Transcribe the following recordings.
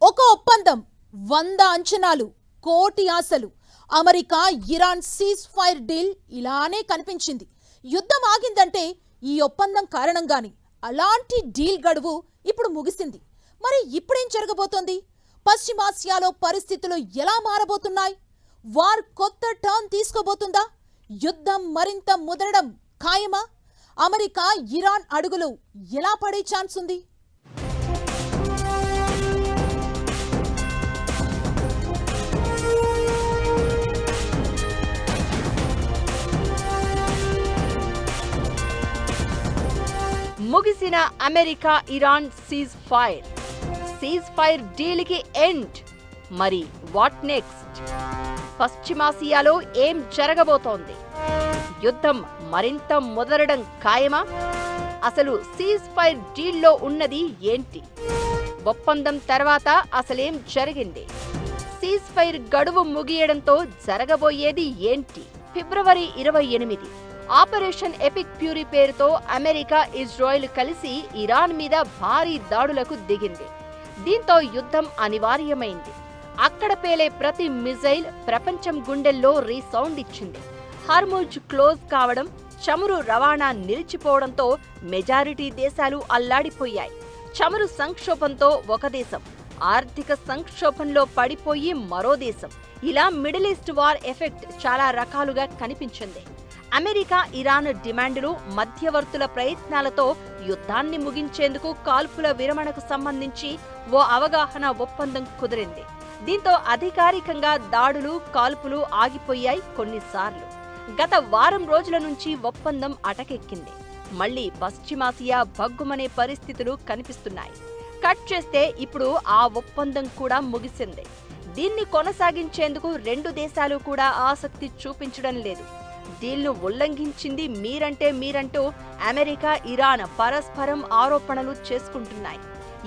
ఒక ఒప్పందం, 100 అంచనాలు, కోటి ఆశలు. America Iran cease fire deal ఇలానే కనిపించింది. యుద్ధం ఆగిందంటే ఈ ఒప్పందం కారణంగాని. అలాంటి డీల్ గడువు ఇప్పుడు ముగిసింది. మరి ఇప్పుడేం జరగబోతోంది? పశ్చిమాసియాలో పరిస్థితులు ఎలా మారబోతున్నాయి? వార్ కొత్త టర్న్ తీసుకోబోతుందా? యుద్ధం మరింత ముదరడం ఖాయమా? అమెరికా ఇరాన్ అడుగులు ఎలా పడే ఛాన్స్ ఉంది? ముగిసిన America Iran cease fire deal కి ఎండ్. మరి వాట్ నెక్స్ట్? పశ్చిమాసియాలో ఏం జరగబోతోంది? యుద్ధం మరింత ముదరడం ఖాయమా? అసలు సీజ్ ఫైర్ డీల్లో ఉన్నది ఏంటి? ఒప్పందం తర్వాత అసలేం జరిగింది? సీజ్ ఫైర్ గడువు ముగియడంతో జరగబోయేది ఏంటి? ఫిబ్రవరి 28 ఆపరేషన్ ఎపిక్ ఫ్యూరీ పేరుతో అమెరికా, ఇజ్రాయెల్ కలిసి ఇరాన్ మీద భారీ దాడులకు దిగింది. దీంతో యుద్ధం అనివార్యమైంది. అక్కడ పేలే ప్రతి మిజైల్ ప్రపంచం గుండెల్లో రీసౌండ్ ఇచ్చింది. హార్ముజ్ క్లోజ్ కావడం, చమురు రవాణా నిలిచిపోవడంతో మెజారిటీ దేశాలు అల్లాడిపోయాయి. చమురు సంక్షోభంతో ఒక దేశం, ఆర్థిక సంక్షోభంలో పడిపోయి మరో దేశం. ఇలా మిడిల్ ఈస్ట్ వార్ ఎఫెక్ట్ చాలా రకాలుగా కనిపించింది. అమెరికా, ఇరాన్ డిమాండ్లు, మధ్యవర్తుల ప్రయత్నాలతో యుద్ధాన్ని ముగించేందుకు కాల్పుల విరమణకు సంబంధించి ఓ అవగాహన ఒప్పందం కుదిరింది. దీంతో అధికారికంగా దాడులు, కాల్పులు ఆగిపోయాయి కొన్నిసార్లు. గత వారం రోజుల నుంచి ఒప్పందం అటకెక్కింది. మళ్లీ పశ్చిమాసియా భగ్గుమనే పరిస్థితులు కనిపిస్తున్నాయి. కట్ చేస్తే ఇప్పుడు ఆ ఒప్పందం కూడా ముగిసింది. దీన్ని కొనసాగించేందుకు రెండు దేశాలు కూడా ఆసక్తి చూపించడం లేదు. డీల్ను ఉల్లంఘించింది మీరంటూ అమెరికా, ఇరాన్ పరస్పరం ఆరోపణలు చేసుకుంటున్నాయి.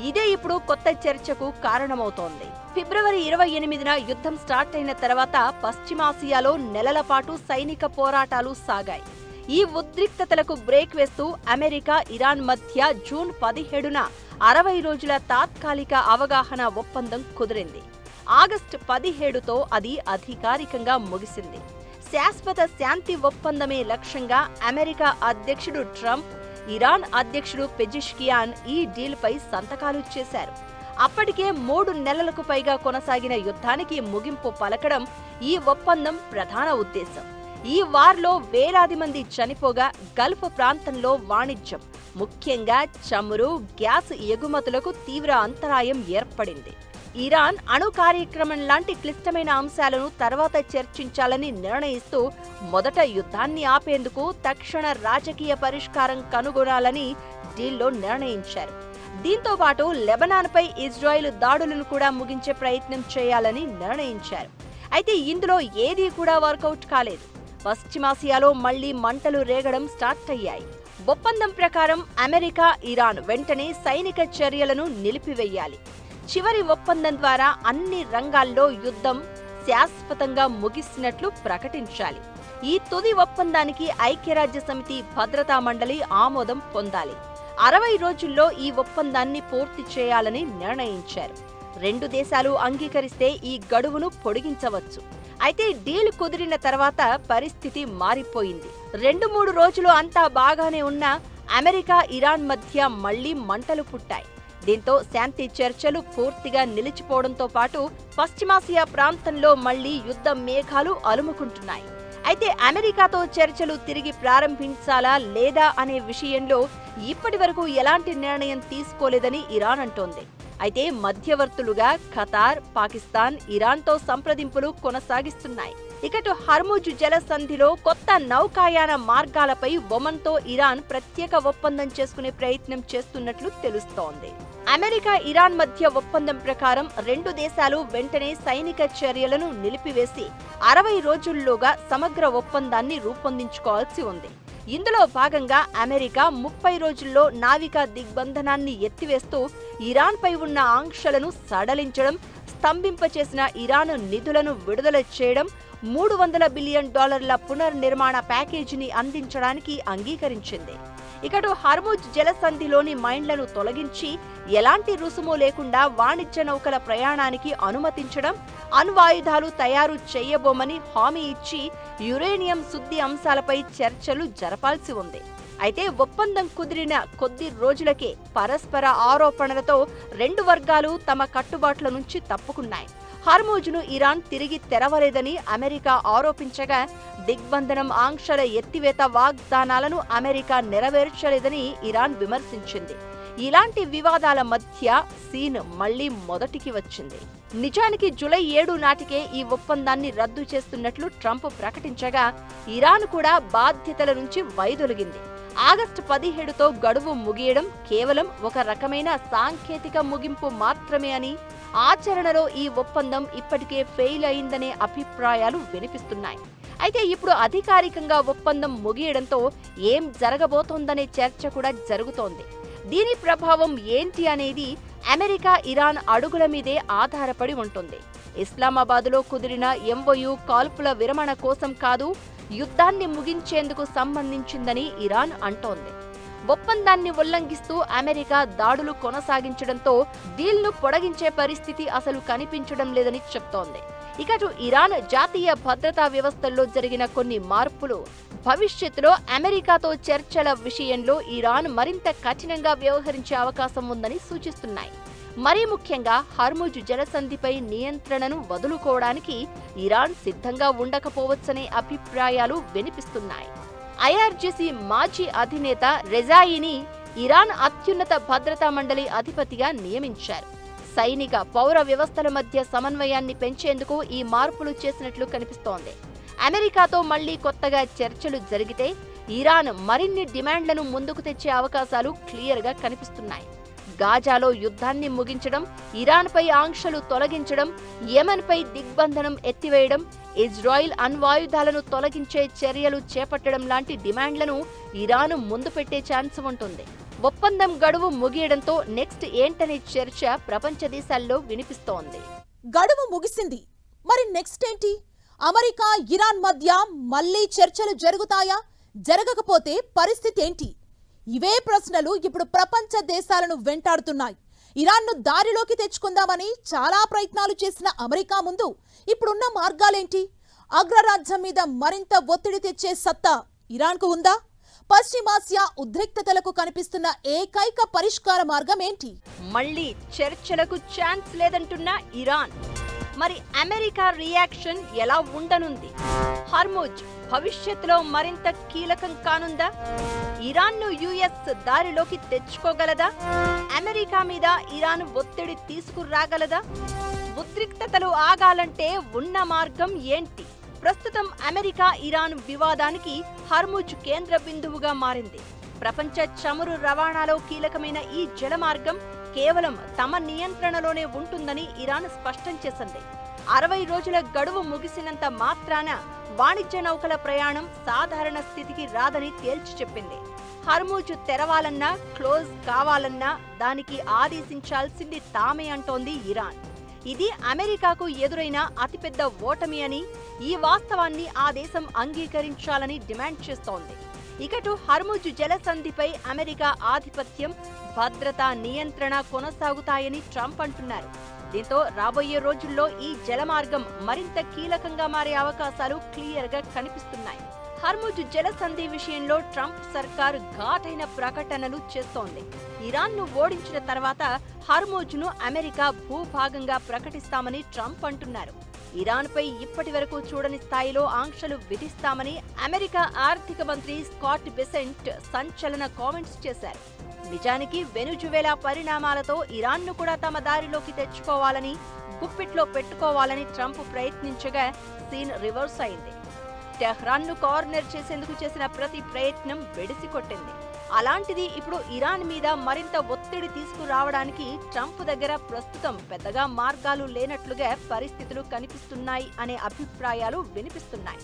ఇదే ఇప్పుడు కొత్త చర్చకు కారణమవుతోంది. ఫిబ్రవరి 28న యుద్ధం స్టార్ట్ అయిన తర్వాత పశ్చిమాసియాలో నెలల పాటు సైనిక పోరాటాలు సాగాయి. ఈ ఉద్రిక్తతలకు బ్రేక్ వేస్తూ అమెరికా, ఇరాన్ మధ్య జూన్ 17న 60 రోజుల తాత్కాలిక అవగాహన ఒప్పందం కుదిరింది. ఆగస్టు 17తో అది అధికారికంగా ముగిసింది. శాశ్వత శాంతి ఒప్పందమే లక్ష్యంగా అమెరికా అధ్యక్షుడు ట్రంప్, ఇరాన్ అధ్యక్షుడు పెజిష్కియాన్ ఈ డీల్పై సంతకాలు చేశారు. అప్పటికే 3 నెలలకు పైగా కొనసాగిన యుద్ధానికి ముగింపు పలకడం ఈ ఒప్పందం ప్రధాన ఉద్దేశం. ఈ వార్లో వేలాది మంది చనిపోగా గల్ఫ్ ప్రాంతంలో వాణిజ్యం, ముఖ్యంగా చమురు, గ్యాస్ ఎగుమతులకు తీవ్ర అంతరాయం ఏర్పడింది. ఇరాన్ అణు కార్యక్రమం లాంటి క్లిష్టమైన అంశాలను తర్వాత చర్చించాలని నిర్ణయిస్తూ మొదట యుద్ధాన్ని ఆపేందుకు తక్షణ రాజకీయ పరిష్కారం కనుగొనాలని డీల్లో నిర్ణయించారు. దీంతో పాటు లెబనాన్పై ఇజ్రాయెల్ దాడులను కూడా ముగించే ప్రయత్నం చేయాలని నిర్ణయించారు. అయితే ఇందులో ఏదీ కూడా వర్కౌట్ కాలేదు. పశ్చిమాసియాలో మళ్లీ మంటలు రేగడం స్టార్ట్ అయ్యాయి. ఒప్పందం ప్రకారం అమెరికా, ఇరాన్ వెంటనే సైనిక చర్యలను నిలిపివేయాలి. చివరి ఒప్పందం ద్వారా అన్ని రంగాల్లో యుద్ధం శాశ్వతంగా ముగిసినట్లు ప్రకటించాలి. ఈ తుది ఒప్పందానికి ఐక్యరాజ్యసమితి భద్రతా మండలి ఆమోదం పొందాలి. 60 రోజుల్లో ఈ ఒప్పందాన్ని పూర్తి చేయాలని నిర్ణయించారు. రెండు దేశాలు అంగీకరిస్తే ఈ గడువును పొడిగించవచ్చు. అయితే డీల్ కుదిరిన తర్వాత పరిస్థితి మారిపోయింది. 2-3 రోజులు అంతా బాగానే ఉన్నా అమెరికా, ఇరాన్ మధ్య మళ్లీ మంటలు పుట్టాయి. దీంతో శాంతి చర్చలు పూర్తిగా నిలిచిపోవడంతో పాటు పశ్చిమాసియా ప్రాంతంలో మళ్లీ యుద్ధ మేఘాలు అలుముకుంటున్నాయి. అయితే అమెరికాతో చర్చలు తిరిగి ప్రారంభించాలా లేదా అనే విషయంలో ఇప్పటి వరకు ఎలాంటి నిర్ణయం తీసుకోలేదని ఇరాన్ అంటోంది. అయితే మధ్యవర్తులుగా ఖతార్, పాకిస్తాన్, ఇరాన్తో సంప్రదింపులు కొనసాగిస్తున్నాయి. ఇకటు హర్ముజ్ జలసంధిలో కొత్త నౌకాయాన మార్గాలపై ఒమన్తో ఇరాన్ ప్రత్యేక ఒప్పందం చేసుకునే ప్రయత్నం చేస్తున్నట్లు తెలుస్తోంది. అమెరికా, ఇరాన్ మధ్య ఒప్పందం ప్రకారం రెండు దేశాలు వెంటనే సైనిక చర్యలను నిలిపివేసి 60 రోజుల్లోగా సమగ్ర ఒప్పందాన్ని రూపొందించుకోవాల్సి ఉంది. ఇందులో భాగంగా అమెరికా 30 రోజుల్లో నావికా దిగ్బంధనాన్ని ఎత్తివేస్తూ ఇరాన్పై ఉన్న ఆంక్షలను సడలించడం, స్తంభింపచేసిన ఇరాన్ నిధులను విడుదల చేయడం, $300 బిలియన్ పునర్నిర్మాణ ప్యాకేజీని అందించడానికి అంగీకరించింది. ఇకటు హర్ముజ్ జలసంధిలోని మైన్లను తొలగించి ఎలాంటి రుసుము లేకుండా వాణిజ్య నౌకల ప్రయాణానికి అనుమతించడం, అణ్వాయుధాలు తయారు చేయబోమని హామీ ఇచ్చి యురేనియం శుద్ధి అంశాలపై చర్చలు జరపాల్సి ఉంది. అయితే ఒప్పందం కుదిరిన కొద్ది రోజులకే పరస్పర ఆరోపణలతో రెండు వర్గాలు తమ కట్టుబాట్ల నుంచి తప్పుకున్నాయి. హార్మూజ్ను ఇరాన్ తిరిగి తెరవలేదని అమెరికా ఆరోపించగా, దిగ్బంధనం ఆంక్షల ఎత్తివేత వాగ్దానాలను అమెరికా నెరవేర్చలేదని ఇరాన్ విమర్శించింది. ఇలాంటి వివాదాల మధ్య సీన్ మళ్లీ మొదటికి వచ్చింది. నిజానికి జూలై 7 నాటికే ఈ ఒప్పందాన్ని రద్దు చేస్తున్నట్లు ట్రంప్ ప్రకటించగా, ఇరాన్ కూడా బాధ్యతల నుంచి వైదొలిగింది. ఆగస్టు 17తో గడువు ముగియడం కేవలం ఒక రకమైన సాంకేతిక ముగింపు మాత్రమే అని, ఆచరణలో ఈ ఒప్పందం ఇప్పటికే ఫెయిల్ అయిందనే అభిప్రాయాలు వినిపిస్తున్నాయి. అయితే ఇప్పుడు అధికారికంగా ఒప్పందం ముగియడంతో ఏం జరగబోతోందనే చర్చ కూడా జరుగుతోంది. దీని ప్రభావం ఏంటి అనేది అమెరికా ఇరాన్ అడుగుల మీదే ఆధారపడి ఉంటుంది. ఇస్లామాబాద్లో కుదిరిన MOU కాల్పుల విరమణ కోసం కాదు, యుద్ధాన్ని ముగించేందుకు సంబంధించిందని ఇరాన్ అంటోంది. ఒప్పందాన్ని ఉల్లంఘిస్తూ అమెరికా దాడులు కొనసాగించడంతో డీల్ను పొడిగించే పరిస్థితి అసలు కనిపించడం లేదని చెప్తోంది. ఇకటు ఇరాన్ జాతీయ భద్రతా వ్యవస్థల్లో జరిగిన కొన్ని మార్పులు భవిష్యత్తులో అమెరికాతో చర్చల విషయంలో ఇరాన్ మరింత కఠినంగా వ్యవహరించే అవకాశం ఉందని సూచిస్తున్నాయి. మరీ ముఖ్యంగా హార్మూజ్ జలసంధిపై నియంత్రణను వదులుకోవడానికి ఇరాన్ సిద్ధంగా ఉండకపోవచ్చనే అభిప్రాయాలు వినిపిస్తున్నాయి. IRGC మాజీ అధినేత రెజాయిని ఇరాన్ అత్యున్నత భద్రతా మండలి అధిపతిగా నియమించారు. సైనిక, పౌర వ్యవస్థల మధ్య సమన్వయాన్ని పెంచేందుకు ఈ మార్పులు చేసినట్లు కనిపిస్తోంది. అమెరికాతో మళ్లీ కొత్తగా చర్చలు జరిగితే ఇరాన్ మరిన్ని డిమాండ్లను ముందుకు తెచ్చే అవకాశాలు క్లియర్గా కనిపిస్తున్నాయి. గాజాలో యుద్ధాన్ని ముగించడం, ఇరాన్పై ఆంక్షలు తొలగించడం, యెమెన్పై దిగ్బంధనం ఎత్తివేయడం, ఇజ్రాయిల్ అణ్వాయుధాలను తొలగించే చర్యలు చేపట్టడం లాంటి డిమాండ్లను ఇరాన్ ముందు పెట్టే ఛాన్స్ ఉంటుంది. ఒప్పందం గడువు ముగియడంతో నెక్స్ట్ ఏంటనే చర్చ ప్రపంచ దేశాల్లో వినిపిస్తోంది. గడువు ముగిసింది, మరి నెక్స్ట్ ఏంటి? అమెరికా ఇరాన్ మధ్య మళ్లీ చర్చలు జరుగుతాయా? జరగకపోతే పరిస్థితి ఏంటి? ఇవే ప్రశ్నలు ఇప్పుడు ప్రపంచ దేశాలను వెంటాడుతున్నాయి. ఇరాన్ను దారిలోకి తెచ్చుకుందామని చాలా ప్రయత్నాలు చేసిన అమెరికా ముందు ఇప్పుడున్న మార్గాలేంటి? అగ్రరాజ్యం మీద మరింత ఒత్తిడి తెచ్చే సత్తా ఇరాన్కు ఉందా? పశ్చిమాసియా ఉద్రిక్తతలకు కనిపిస్తున్న ఏకైక పరిష్కార మార్గం ఏంటి? మళ్ళీ చర్చలకు ఛాన్స్ లేదంటున్న ఇరాన్. మరి అమెరికా రియాక్షన్ ఎలా ఉండనుంది? హార్మూజ్ భవిష్యత్తులో మరింత కీలకం కానుందా? ఇరాన్ను US దారిలోకి తెచ్చుకోగలదా? అమెరికా మీద ఇరాన్ ఒత్తిడి తీసుకురాగలదా? ఉద్రిక్తతలు ఆగాలంటే ఉన్న మార్గం ఏంటి? ప్రస్తుతం అమెరికా ఇరాన్ వివాదానికి హార్మూజ్ కేంద్ర బిందువుగా మారింది. ప్రపంచ చమురు రవాణాలో కీలకమైన ఈ జలమార్గం కేవలం తమ నియంత్రణలోనే ఉంటుందని ఇరాన్ స్పష్టం చేసింది. 60 రోజుల గడువు ముగిసినంత మాత్రాన వాణిజ్య నౌకల ప్రయాణం సాధారణ స్థితికి రాదని తేల్చి చెప్పింది. హార్మూజ్ తెరవాలన్నా, క్లోజ్ కావాలన్నా దానికి ఆదేశించాల్సింది తామే అంటోంది ఇరాన్. ఇది అమెరికాకు ఎదురైన అతిపెద్ద ఓటమి అని, ఈ వాస్తవాన్ని ఆ దేశం అంగీకరించాలని డిమాండ్ చేస్తోంది. ఇకటు హార్మూజ్ జలసంధిపై అమెరికా ఆధిపత్యం, భద్రతా నియంత్రణ కొనసాగుతాయని ట్రంప్ అంటున్నారు. దీంతో రాబోయే రోజుల్లో ఈ జలమార్గం మరింత కీలకంగా మారే అవకాశాలు క్లియర్గా కనిపిస్తున్నాయి. హార్మూజ్ జలసంధి విషయంలో ట్రంప్ సర్కార్ ఘాటైన ప్రకటనలు చేస్తోంది. ఇరాన్ను ఓడించిన తర్వాత హార్మూజ్ను అమెరికా భూభాగంగా ప్రకటిస్తామని ట్రంప్ అంటున్నారు. ఇరాన్పై ఇప్పటి వరకు చూడని స్థాయిలో ఆంక్షలు విధిస్తామని అమెరికా ఆర్థిక మంత్రి స్కాట్ బెసెంట్ సంచలన కామెంట్స్ చేశారు. నిజానికి వెనుజువేలా పరిణామాలతో ఇరాన్ను కూడా తమ దారిలోకి తెచ్చుకోవాలని, గుప్పిట్లో పెట్టుకోవాలని ట్రంప్ ప్రయత్నించగా సీన్ రివర్స్ అయింది. టెహ్రాన్ను కార్నర్ చేసేందుకు చేసిన ప్రతి ప్రయత్నం వెడిసికొట్టింది. అలాంటిది ఇప్పుడు ఇరాన్ మీద మరింత ఒత్తిడి తీసుకురావడానికి ట్రంప్ దగ్గర ప్రస్తుతం పెద్దగా మార్గాలు లేనట్లుగా పరిస్థితులు కనిపిస్తున్నాయి అనే అభిప్రాయాలు వినిపిస్తున్నాయి.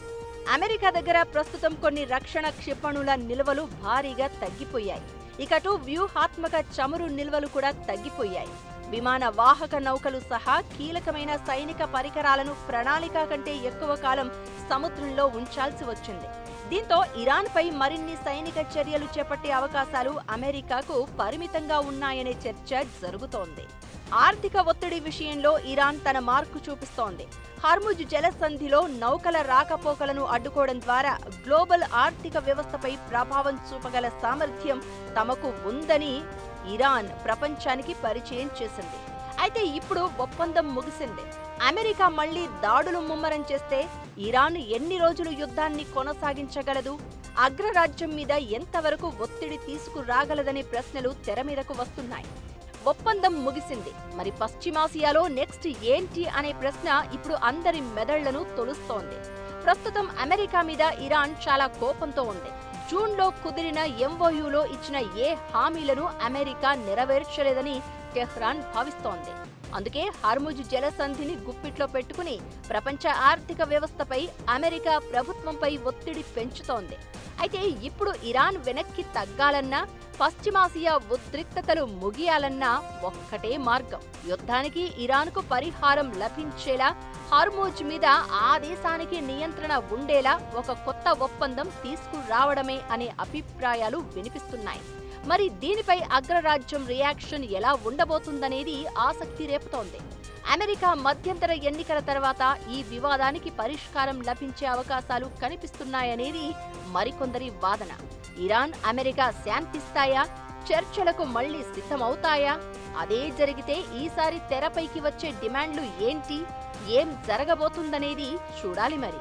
అమెరికా దగ్గర ప్రస్తుతం కొన్ని రక్షణ క్షిపణుల నిల్వలు భారీగా తగ్గిపోయాయి. ఇకటు వ్యూహాత్మక చమురు నిల్వలు కూడా తగ్గిపోయాయి. విమాన వాహక నౌకలు సహా కీలకమైన సైనిక పరికరాలను ప్రణాళిక కంటే ఎక్కువ కాలం సముద్రంలో ఉంచాల్సి వచ్చింది. దీంతో ఇరాన్పై మరిన్ని సైనిక చర్యలు చేపట్టే అవకాశాలు అమెరికాకు పరిమితంగా ఉన్నాయనే చర్చ జరుగుతోంది. ఆర్థిక ఒత్తిడి విషయంలో ఇరాన్ తన మార్కు చూపిస్తోంది. హార్ముజ్ జలసంధిలో నౌకల రాకపోకలను అడ్డుకోవడం ద్వారా గ్లోబల్ ఆర్థిక వ్యవస్థపై ప్రభావం చూపగల సామర్థ్యం తమకు ఉందని ఇరాన్ ప్రపంచానికి పరిచయం చేసింది. అయితే ఇప్పుడు ఒప్పందం ముగిసింది. అమెరికా మళ్లీ దాడులు ముమ్మరం చేస్తే ఇరాన్ ఎన్ని రోజులు యుద్ధాన్ని కొనసాగించగలదు? అగ్రరాజ్యం మీద ఎంతవరకు ఒత్తిడి తీసుకురాగలదనే ప్రశ్నలు తెర మీదకు వస్తున్నాయి. ఒప్పందం ముగిసింది, మరి పశ్చిమాసియాలో నెక్స్ట్ ఏంటి అనే ప్రశ్న ఇప్పుడు అందరి మెదళ్లను తొలుస్తోంది. ప్రస్తుతం అమెరికా మీద ఇరాన్ చాలా కోపంతో ఉంది. జూన్లో కుదిరిన ఎంఓయూలో ఇచ్చిన ఏ హామీలను అమెరికా నెరవేర్చలేదని టెహ్రాన్ భావిస్తోంది. అందుకే హార్ముజ్ జలసంధిని గుప్పిట్లో పెట్టుకుని ప్రపంచ ఆర్థిక వ్యవస్థపై అమెరికా ప్రభుత్వంపై ఒత్తిడి పెంచుతోంది. అయితే ఇప్పుడు ఇరాన్ వెనక్కి తగ్గాలన్నా, పశ్చిమాసియా ఉద్రిక్తతలు ముగియాలన్నా ఒక్కటే మార్గం. యుద్ధానికి ఇరాన్కు పరిహారం లభించేలా, హార్ముజ్ మీద ఆ దేశానికి నియంత్రణ ఉండేలా ఒక కొత్త ఒప్పందం తీసుకురావడమే అనే అభిప్రాయాలు వినిపిస్తున్నాయి. మరి దీనిపై అగ్రరాజ్యం రియాక్షన్ ఎలా ఉండబోతుందనేది ఆసక్తి రేపుతోంది. అమెరికా మధ్యంతర ఎన్నికల తర్వాత ఈ వివాదానికి పరిష్కారం లభించే అవకాశాలు కనిపిస్తున్నాయనేది మరికొందరి వాదన. ఇరాన్, అమెరికా శాంతిస్తాయా? చర్చలకు మళ్లీ సిద్ధమవుతాయా? అదే జరిగితే ఈసారి తెరపైకి వచ్చే డిమాండ్లు ఏంటి? ఏం జరగబోతుందనేది చూడాలి మరి.